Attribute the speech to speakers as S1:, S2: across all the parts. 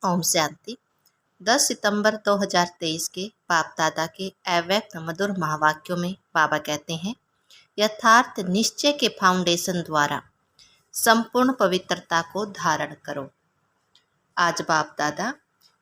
S1: ओम शांति। 10 सितंबर 2023 के बाप दादा के अव्यक्त मधुर महावाक्यों में बाबा कहते हैं, यथार्थ निश्चय के फाउंडेशन द्वारा संपूर्ण पवित्रता को धारण करो। आज बाप दादा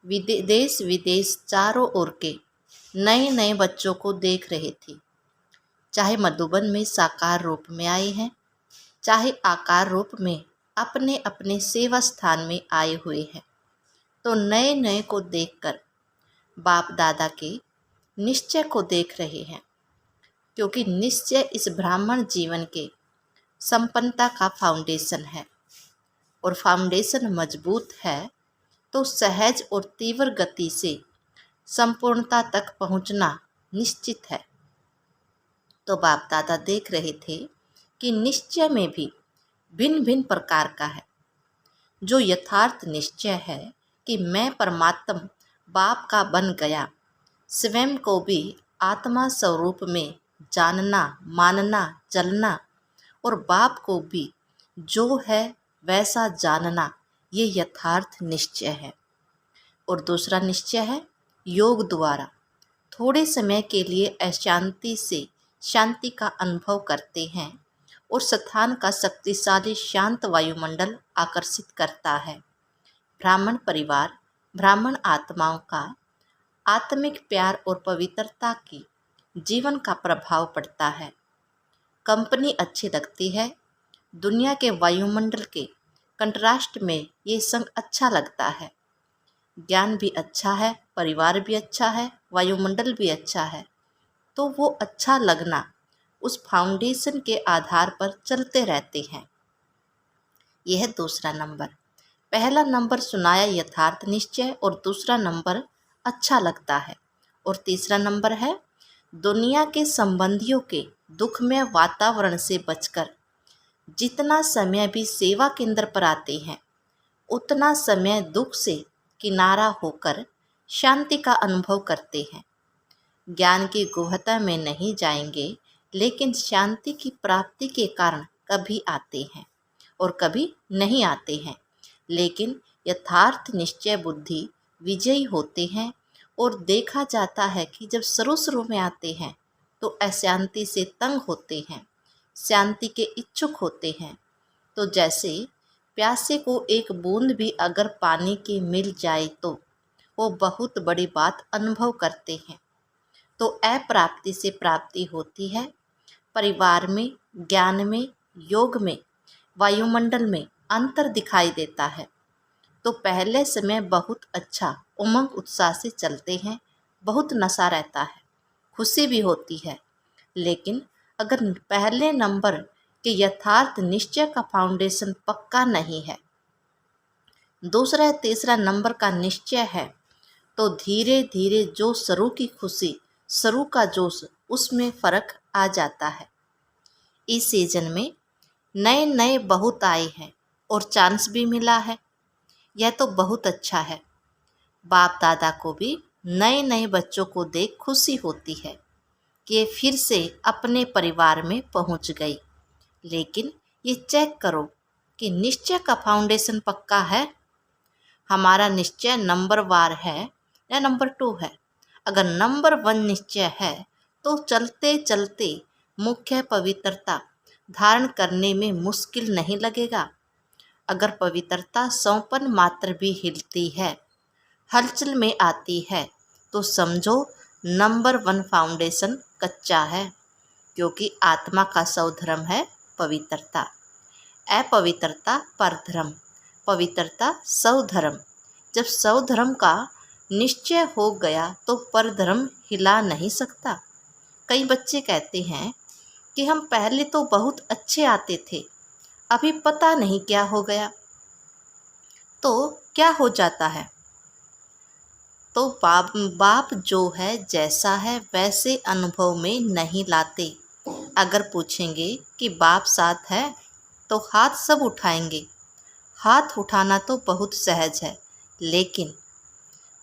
S1: देश विदेश चारों ओर के नए नए बच्चों को देख रहे थे, चाहे मधुबन में साकार रूप में आए हैं, चाहे आकार रूप में अपने अपने सेवा स्थान में आए हुए हैं। तो नए नए को देखकर बाप दादा के निश्चय को देख रहे हैं, क्योंकि निश्चय इस ब्राह्मण जीवन के संपन्नता का फाउंडेशन है, और फाउंडेशन मजबूत है तो सहज और तीव्र गति से संपूर्णता तक पहुंचना निश्चित है। तो बाप दादा देख रहे थे कि निश्चय में भी भिन्न भिन्न प्रकार का है। जो यथार्थ निश्चय है कि मैं परमात्मा बाप का बन गया, स्वयं को भी आत्मा स्वरूप में जानना, मानना, चलना, और बाप को भी जो है वैसा जानना, ये यथार्थ निश्चय है। और दूसरा निश्चय है योग द्वारा थोड़े समय के लिए अशांति से शांति का अनुभव करते हैं, और स्थान का शक्तिशाली शांत वायुमंडल आकर्षित करता है। ब्राह्मण परिवार, ब्राह्मण आत्माओं का आत्मिक प्यार और पवित्रता की जीवन का प्रभाव पड़ता है। कंपनी अच्छी लगती है, दुनिया के वायुमंडल के कंट्रास्ट में ये संग अच्छा लगता है। ज्ञान भी अच्छा है, परिवार भी अच्छा है, वायुमंडल भी अच्छा है, तो वो अच्छा लगना उस फाउंडेशन के आधार पर चलते रहते हैं। यह दूसरा नंबर। पहला नंबर सुनाया यथार्थ निश्चय, और दूसरा नंबर अच्छा लगता है, और तीसरा नंबर है दुनिया के संबंधियों के दुखमय वातावरण से बचकर जितना समय भी सेवा केंद्र पर आते हैं, उतना समय दुख से किनारा होकर शांति का अनुभव करते हैं। ज्ञान की गुहता में नहीं जाएंगे, लेकिन शांति की प्राप्ति के कारण कभी आते हैं और कभी नहीं आते हैं। लेकिन यथार्थ निश्चय बुद्धि विजयी होते हैं, और देखा जाता है कि जब शुरू में आते हैं तो अशांति से तंग होते हैं, शांति के इच्छुक होते हैं। तो जैसे प्यासे को एक बूंद भी अगर पानी की मिल जाए तो वो बहुत बड़ी बात अनुभव करते हैं। तो अप्राप्ति से प्राप्ति होती है। परिवार में, ज्ञान में, योग में, वायुमंडल में अंतर दिखाई देता है। तो पहले समय बहुत अच्छा उमंग उत्साह से चलते हैं, बहुत नशा रहता है, खुशी भी होती है। लेकिन अगर पहले नंबर के यथार्थ निश्चय का फाउंडेशन पक्का नहीं है, दूसरा या तीसरा नंबर का निश्चय है, तो धीरे धीरे जो शुरू की खुशी, शुरू का जोश, उसमें फ़र्क आ जाता है। इस सीजन में नए नए बहुत आए हैं और चांस भी मिला है, यह तो बहुत अच्छा है। बाप दादा को भी नए नए बच्चों को देख खुशी होती है कि ये फिर से अपने परिवार में पहुंच गई। लेकिन ये चेक करो कि निश्चय का फाउंडेशन पक्का है। हमारा निश्चय नंबर वार है या नंबर 2 है। अगर नंबर 1 निश्चय है तो चलते चलते मुख्य पवित्रता धारण करने में मुश्किल नहीं लगेगा। अगर पवित्रता सौंपन मात्र भी हिलती है, हलचल में आती है, तो समझो नंबर 1 फाउंडेशन कच्चा है, क्योंकि आत्मा का स्वधर्म है पवित्रता, अपवित्रता परधर्म, पवित्रता स्वधर्म। जब स्वधर्म का निश्चय हो गया तो परधर्म हिला नहीं सकता। कई बच्चे कहते हैं कि हम पहले तो बहुत अच्छे आते थे, अभी पता नहीं क्या हो गया। तो क्या हो जाता है? तो बाप जो है, जैसा है वैसे अनुभव में नहीं लाते। अगर पूछेंगे कि बाप साथ है तो हाथ सब उठाएंगे। हाथ उठाना तो बहुत सहज है, लेकिन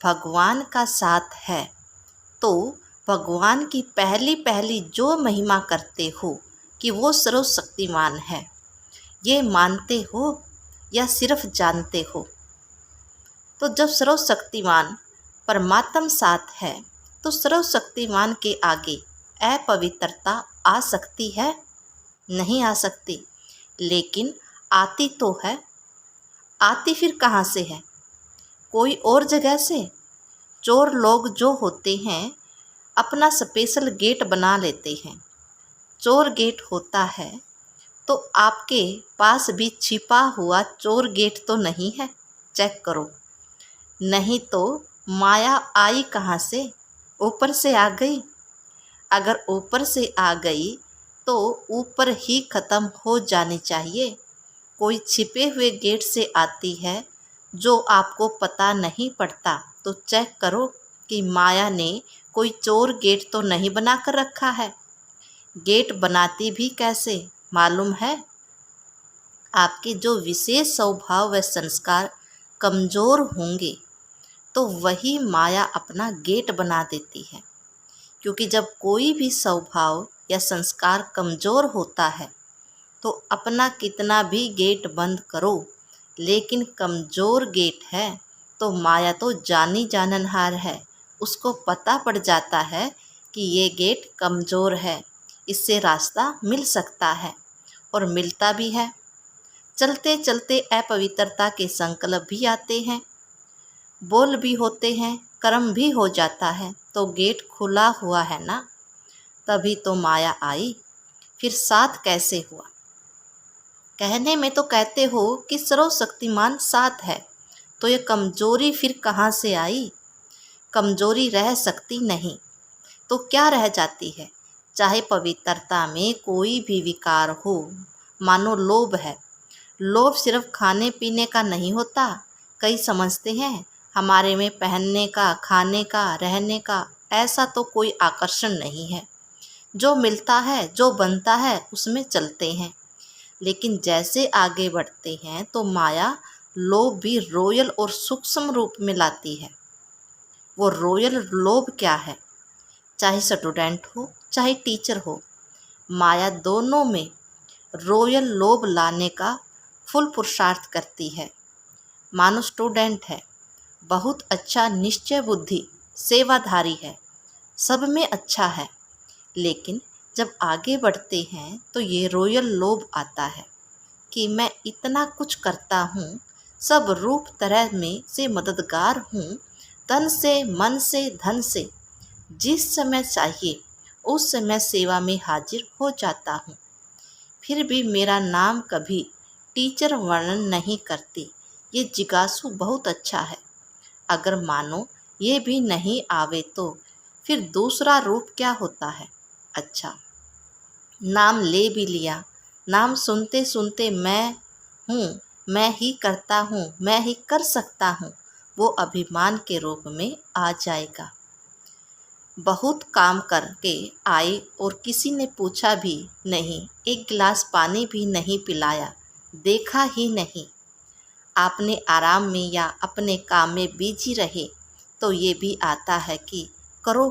S1: भगवान का साथ है तो भगवान की पहली पहली जो महिमा करते हो कि वो सर्वशक्तिमान है, ये मानते हो या सिर्फ जानते हो? तो जब सर्वशक्तिमान परमात्मा साथ है तो सर्वशक्तिमान के आगे अपवित्रता आ सकती है? नहीं आ सकती। लेकिन आती तो है। आती फिर कहाँ से है? कोई और जगह से। चोर लोग जो होते हैं अपना स्पेशल गेट बना लेते हैं। चोर गेट होता है तो आपके पास भी छिपा हुआ चोर गेट तो नहीं है? चेक करो। नहीं तो माया आई कहाँ से? ऊपर से आ गई। अगर ऊपर से आ गई तो ऊपर ही ख़त्म हो जानी चाहिए। कोई छिपे हुए गेट से आती है जो आपको पता नहीं पड़ता, तो चेक करो कि माया ने कोई चोर गेट तो नहीं बना कर रखा है। गेट बनाती भी कैसे मालूम है? आपके जो विशेष स्वभाव व संस्कार कमज़ोर होंगे तो वही माया अपना गेट बना देती है। क्योंकि जब कोई भी स्वभाव या संस्कार कमज़ोर होता है तो अपना कितना भी गेट बंद करो, लेकिन कमज़ोर गेट है तो माया तो जानी जाननहार है। उसको पता पड़ जाता है कि ये गेट कमज़ोर है, इससे रास्ता मिल सकता है और मिलता भी है। चलते चलते अपवित्रता के संकल्प भी आते हैं, बोल भी होते हैं, कर्म भी हो जाता है, तो गेट खुला हुआ है ना, तभी तो माया आई। फिर साथ कैसे हुआ? कहने में तो कहते हो कि सर्वशक्तिमान साथ है, तो ये कमजोरी फिर कहाँ से आई? कमजोरी रह सकती नहीं तो क्या रह जाती है? चाहे पवित्रता में कोई भी विकार हो, मानो लोभ है। लोभ सिर्फ खाने पीने का नहीं होता। कई समझते हैं हमारे में पहनने का, खाने का, रहने का, ऐसा तो कोई आकर्षण नहीं है। जो मिलता है, जो बनता है, उसमें चलते हैं। लेकिन जैसे आगे बढ़ते हैं तो माया लोभ भी रॉयल और सूक्ष्म रूप में लाती है। वो रॉयल लोभ क्या है? चाहे स्टूडेंट हो चाहे टीचर हो, माया दोनों में रॉयल लोभ लाने का फुल पुरुषार्थ करती है। मानो स्टूडेंट है, बहुत अच्छा निश्चय बुद्धि, सेवाधारी है, सब में अच्छा है, लेकिन जब आगे बढ़ते हैं तो ये रॉयल लोभ आता है कि मैं इतना कुछ करता हूँ, सब रूप तरह में से मददगार हूँ, तन से, मन से, धन से, जिस समय चाहिए उस समय सेवा में हाजिर हो जाता हूँ। फिर भी मेरा नाम कभी टीचर वर्णन नहीं करती। ये जिज्ञासु बहुत अच्छा है। अगर मानो ये भी नहीं आवे तो फिर दूसरा रूप क्या होता है? अच्छा, नाम ले भी लिया, नाम सुनते सुनते मैं हूँ, मैं ही करता हूँ, मैं ही कर सकता हूँ, वो अभिमान के रूप में आ जाएगा। बहुत काम करके आए और किसी ने पूछा भी नहीं, एक गिलास पानी भी नहीं पिलाया, देखा ही नहीं। आपने आराम में या अपने काम में बिजी रहे तो ये भी आता है कि करो,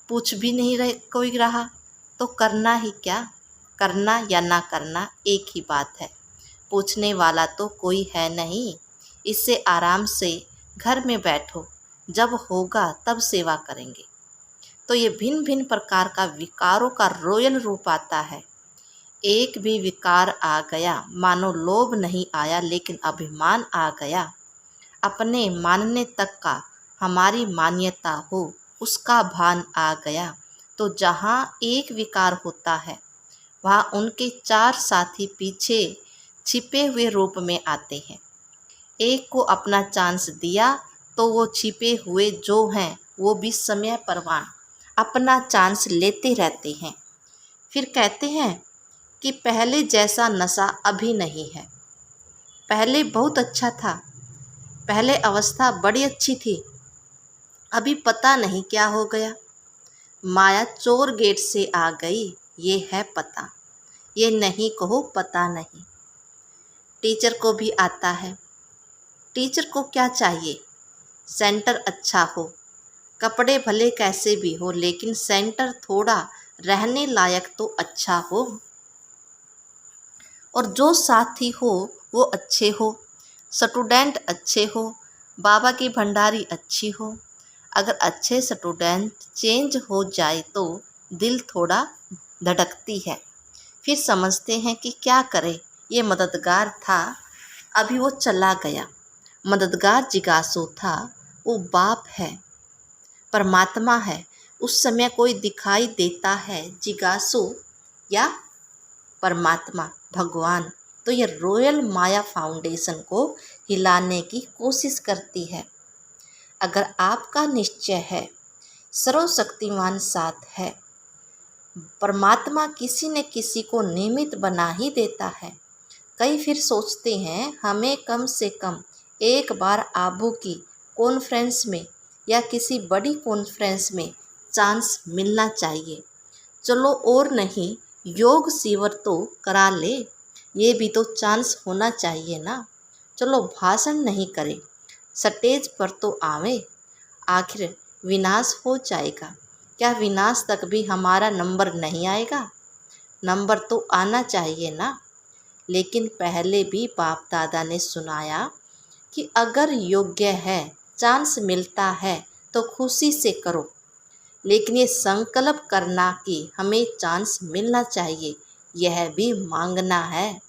S1: पूछ भी नहीं रहे कोई रहा तो करना ही क्या? करना या ना करना एक ही बात है। पूछने वाला तो कोई है नहीं। इससे आराम से घर में बैठो, जब होगा तब सेवा करेंगे। तो ये भिन्न भिन्न प्रकार का विकारों का रॉयल रूप आता है। एक भी विकार आ गया, मानो लोभ नहीं आया लेकिन अभिमान आ गया, अपने मानने तक का हमारी मान्यता हो उसका भान आ गया, तो जहाँ एक विकार होता है वहाँ उनके चार साथी पीछे छिपे हुए रूप में आते हैं। एक को अपना चांस दिया तो वो छिपे हुए जो हैं वो भी समय परवान अपना चांस लेते रहते हैं। फिर कहते हैं कि पहले जैसा नशा अभी नहीं है। पहले बहुत अच्छा था, पहले अवस्था बड़ी अच्छी थी, अभी पता नहीं क्या हो गया। माया चोर गेट से आ गई, ये है पता, ये नहीं कहो पता नहीं। टीचर को भी आता है। टीचर को क्या चाहिए? सेंटर अच्छा हो, कपड़े भले कैसे भी हो, लेकिन सेंटर थोड़ा रहने लायक तो अच्छा हो, और जो साथी हो वो अच्छे हो, स्टूडेंट अच्छे हो, बाबा की भंडारी अच्छी हो। अगर अच्छे स्टूडेंट चेंज हो जाए तो दिल थोड़ा धड़कती है। फिर समझते हैं कि क्या करें, ये मददगार था, अभी वो चला गया। मददगार जिज्ञासु था, वो बाप है, परमात्मा है। उस समय कोई दिखाई देता है जिज्ञासु या परमात्मा, भगवान, तो ये रॉयल माया फाउंडेशन को हिलाने की कोशिश करती है। अगर आपका निश्चय है सर्वशक्तिमान साथ है, परमात्मा किसी न किसी को निमित्त बना ही देता है। कई फिर सोचते हैं हमें कम से कम एक बार आबू की कॉन्फ्रेंस में या किसी बड़ी कॉन्फ्रेंस में चांस मिलना चाहिए। चलो और नहीं, योग शिविर तो करा ले, ये भी तो चांस होना चाहिए ना। चलो भाषण नहीं करें, स्टेज पर तो आवे, आखिर विनाश हो जाएगा। क्या विनाश तक भी हमारा नंबर नहीं आएगा? नंबर तो आना चाहिए ना। लेकिन पहले भी बाप दादा ने सुनाया कि अगर योग्य है, चांस मिलता है तो खुशी से करो। लेकिन ये संकल्प करना कि हमें चांस मिलना चाहिए, यह भी मांगना है।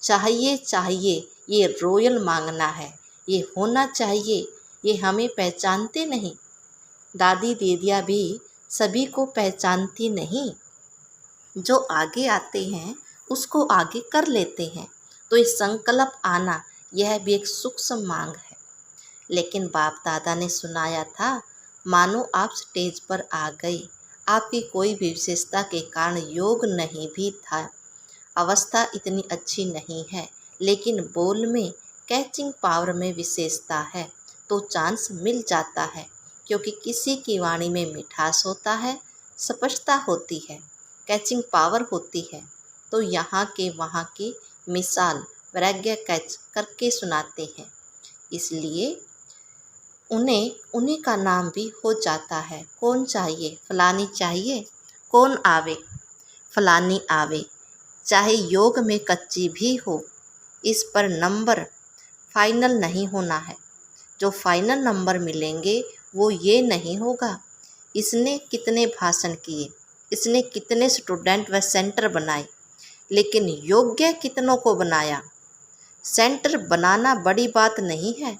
S1: चाहिए चाहिए, ये रॉयल मांगना है। ये होना चाहिए, ये हमें पहचानते नहीं। दादी दीदियाँ भी सभी को पहचानती नहीं। जो आगे आते हैं उसको आगे कर लेते हैं। तो ये संकल्प आना, यह भी एक सूक्ष्म मांग है। लेकिन बाप दादा ने सुनाया था, मानो आप स्टेज पर आ गए, आपकी कोई भी विशेषता के कारण योग नहीं भी था, अवस्था इतनी अच्छी नहीं है, लेकिन बोल में, कैचिंग पावर में विशेषता है, तो चांस मिल जाता है। क्योंकि किसी की वाणी में मिठास होता है, स्पष्टता होती है, कैचिंग पावर होती है। तो यहाँ के वहाँ की मिसाल वैराग्य कैच करके सुनाते हैं। इसलिए उन्हीं का नाम भी हो जाता है। कौन चाहिए? फलानी चाहिए। कौन आवे? फलानी आवे। चाहे योग में कच्ची भी हो, इस पर नंबर फाइनल नहीं होना है। जो फाइनल नंबर मिलेंगे वो ये नहीं होगा इसने कितने भाषण किए, इसने कितने स्टूडेंट व सेंटर बनाए, लेकिन योग्य कितनों को बनाया। सेंटर बनाना बड़ी बात नहीं है,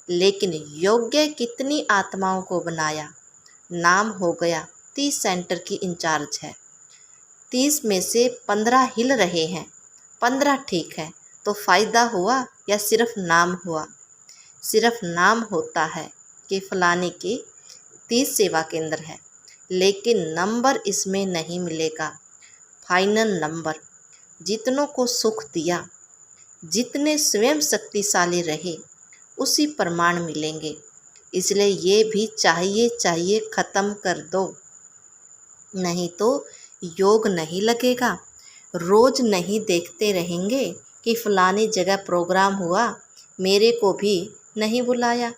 S1: लेकिन योग्य कितनी आत्माओं को बनाया। नाम हो गया 30 सेंटर की इंचार्ज है, 30 में से 15 हिल रहे हैं, 15 ठीक है, तो फ़ायदा हुआ या सिर्फ नाम हुआ? सिर्फ नाम होता है कि फलाने के 30 सेवा केंद्र है, लेकिन नंबर इसमें नहीं मिलेगा। फाइनल नंबर जितनों को सुख दिया, जितने स्वयं शक्तिशाली रहे, उसी प्रमाण मिलेंगे। इसलिए ये भी चाहिए चाहिए ख़त्म कर दो, नहीं तो योग नहीं लगेगा। रोज़ नहीं देखते रहेंगे कि फलानी जगह प्रोग्राम हुआ, मेरे को भी नहीं बुलाया,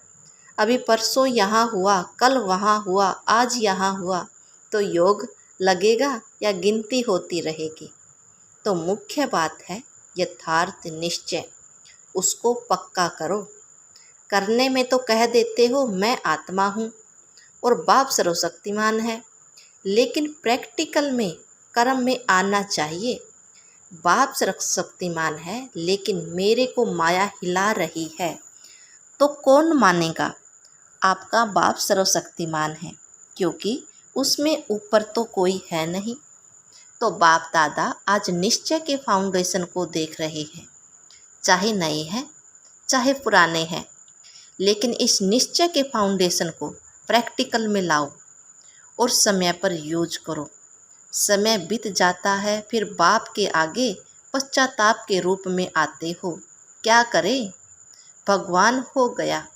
S1: अभी परसों यहाँ हुआ, कल वहाँ हुआ, आज यहाँ हुआ, तो योग लगेगा या गिनती होती रहेगी? तो मुख्य बात है यथार्थ निश्चय, उसको पक्का करो। करने में तो कह देते हो मैं आत्मा हूँ और बाप सर्वशक्तिमान है, लेकिन प्रैक्टिकल में, कर्म में आना चाहिए। बाप सर्वशक्तिमान है, लेकिन मेरे को माया हिला रही है, तो कौन मानेगा? आपका बाप सर्वशक्तिमान है, क्योंकि उसमें ऊपर तो कोई है नहीं। तो बाप दादा आज निश्चय के फाउंडेशन को देख रहे हैं, चाहे नए हैं चाहे पुराने हैं, लेकिन इस निश्चय के फाउंडेशन को प्रैक्टिकल में लाओ और समय पर यूज करो। समय बीत जाता है, फिर बाप के आगे पश्चाताप के रूप में आते हो। क्या करें? भगवान हो गया,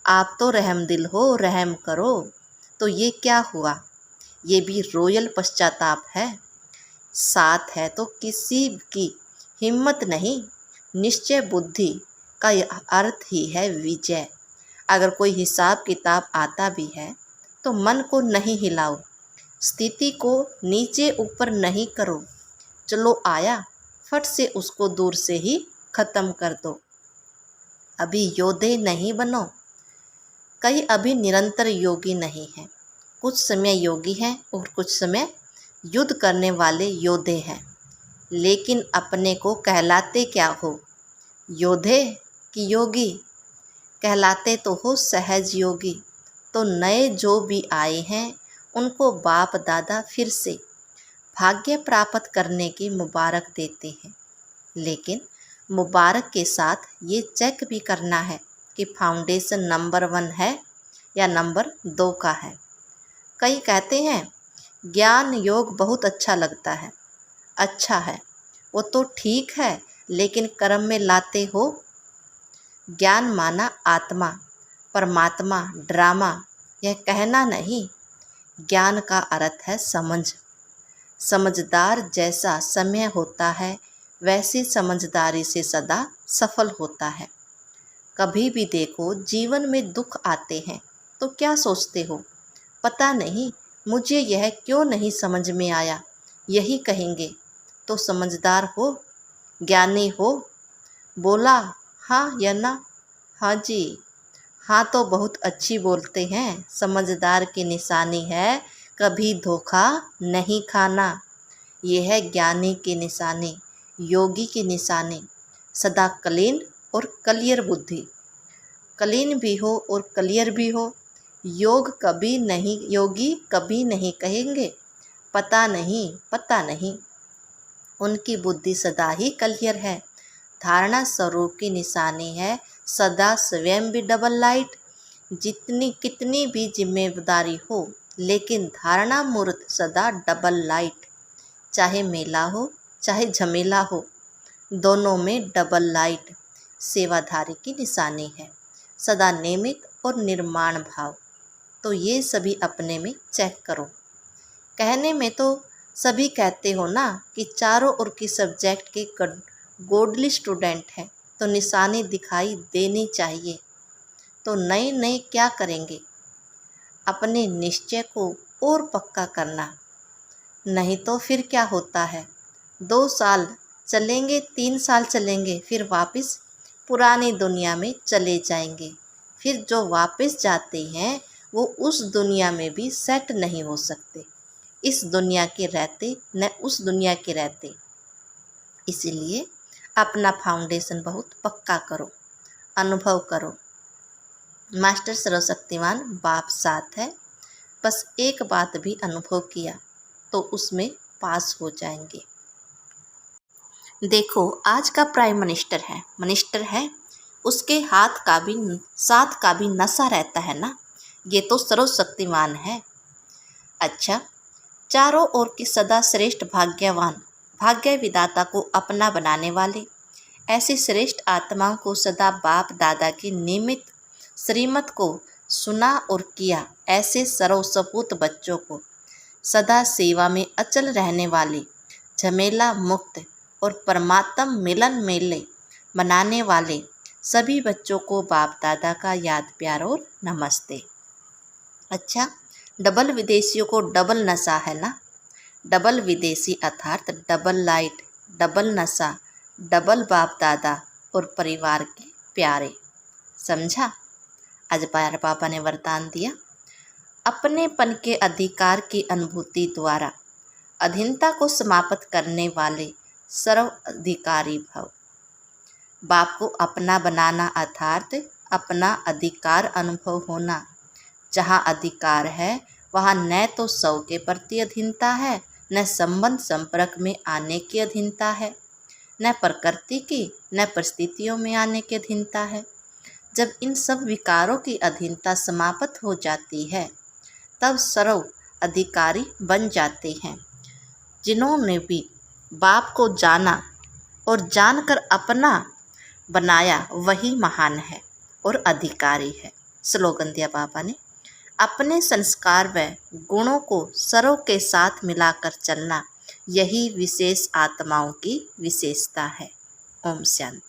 S1: आप तो रहमदिल हो, रहम करो। तो ये क्या हुआ? ये भी रॉयल पश्चाताप है। साथ है तो किसी की हिम्मत नहीं। निश्चय बुद्धि का अर्थ ही है विजय। अगर कोई हिसाब किताब आता भी है तो मन को नहीं हिलाओ, स्थिति को नीचे ऊपर नहीं करो। चलो आया, फट से उसको दूर से ही ख़त्म कर दो। अभी योद्धे नहीं बनो, कई अभी निरंतर योगी नहीं हैं, कुछ समय योगी हैं और कुछ समय युद्ध करने वाले योद्धे हैं। लेकिन अपने को कहलाते क्या हो, योद्धे कि योगी? कहलाते तो हो सहज योगी। तो नए जो भी आए हैं उनको बाप दादा फिर से भाग्य प्राप्त करने की मुबारक देते हैं। लेकिन मुबारक के साथ ये चेक भी करना है कि फाउंडेशन नंबर 1 है या नंबर 2 का है। कई कहते हैं ज्ञान योग बहुत अच्छा लगता है। अच्छा है, वो तो ठीक है, लेकिन कर्म में लाते हो। ज्ञान माना आत्मा, परमात्मा, ड्रामा, यह कहना नहीं। ज्ञान का अर्थ है समझ। समझदार जैसा समय होता है वैसी समझदारी से सदा सफल होता है। कभी भी देखो जीवन में दुख आते हैं तो क्या सोचते हो, पता नहीं मुझे यह क्यों नहीं समझ में आया, यही कहेंगे। तो समझदार हो, ज्ञानी हो। बोला हाँ या ना? हाँ जी। हाँ तो बहुत अच्छी बोलते हैं। समझदार की निशानी है कभी धोखा नहीं खाना। यह है ज्ञानी की निशानी, योगी की निशानी। सदा क्लीन और क्लियर बुद्धि। क्लीन भी हो और क्लियर भी हो। योगी कभी नहीं कहेंगे पता नहीं। उनकी बुद्धि सदा ही क्लियर है। धारणा स्वरूप की निशानी है सदा स्वयं भी डबल लाइट। कितनी भी जिम्मेदारी हो, लेकिन धारणा मूर्त सदा डबल लाइट। चाहे मेला हो चाहे झमेला हो, दोनों में डबल लाइट। सेवाधारी की निशानी है सदा नियमित और निर्माण भाव। तो ये सभी अपने में चेक करो। कहने में तो सभी कहते हो ना कि चारों ओर की सब्जेक्ट के गोडली स्टूडेंट हैं, तो निशानी दिखाई देनी चाहिए। तो नए क्या करेंगे, अपने निश्चय को और पक्का करना। नहीं तो फिर क्या होता है, 2 साल चलेंगे, 3 साल चलेंगे, फिर वापस पुरानी दुनिया में चले जाएंगे। फिर जो वापस जाते हैं वो उस दुनिया में भी सेट नहीं हो सकते, इस दुनिया के रहते न उस दुनिया के रहते। इसीलिए अपना फाउंडेशन बहुत पक्का करो, अनुभव करो। मास्टर सर्वशक्तिमान बाप साथ है। बस एक बात भी अनुभव किया तो उसमें पास हो जाएंगे। देखो आज का प्राइम मिनिस्टर है, उसके हाथ का भी नशा रहता है ना। ये तो सर्वशक्तिमान है। अच्छा, चारों ओर की सदा श्रेष्ठ भाग्यवान, भाग्य विदाता को अपना बनाने वाले, ऐसी श्रेष्ठ आत्माओं को सदा बाप दादा की नियमित श्रीमत को सुना और किया। ऐसे सर्वसपूत बच्चों को सदा सेवा में अचल रहने वाले, झमेला मुक्त और परमात्म मिलन मेले बनाने वाले सभी बच्चों को बाप दादा का याद प्यार और नमस्ते। अच्छा, डबल विदेशियों को डबल नशा है ना। डबल विदेशी अर्थात डबल लाइट, डबल नशा, डबल बाप दादा और परिवार के प्यारे। समझा? आज प्यारे पापा ने वरदान दिया, अपनेपन के अधिकार की अनुभूति द्वारा अधीनता को समाप्त करने वाले सर्व अधिकारी भव। बाप को अपना बनाना अर्थात अपना अधिकार अनुभव होना। जहाँ अधिकार है वहाँ न तो सौ के प्रति अधीनता है, न संबंध संपर्क में आने की अधीनता है, न प्रकृति की न परिस्थितियों में आने की अधीनता है। जब इन सब विकारों की अधीनता समाप्त हो जाती है तब सर्व अधिकारी बन जाते हैं। जिन्होंने भी बाप को जाना और जानकर अपना बनाया वही महान है और अधिकारी है। स्लोगन दिया बाबा ने, अपने संस्कार व गुणों को सर्व के साथ मिलाकर चलना, यही विशेष आत्माओं की विशेषता है। ओम शांति।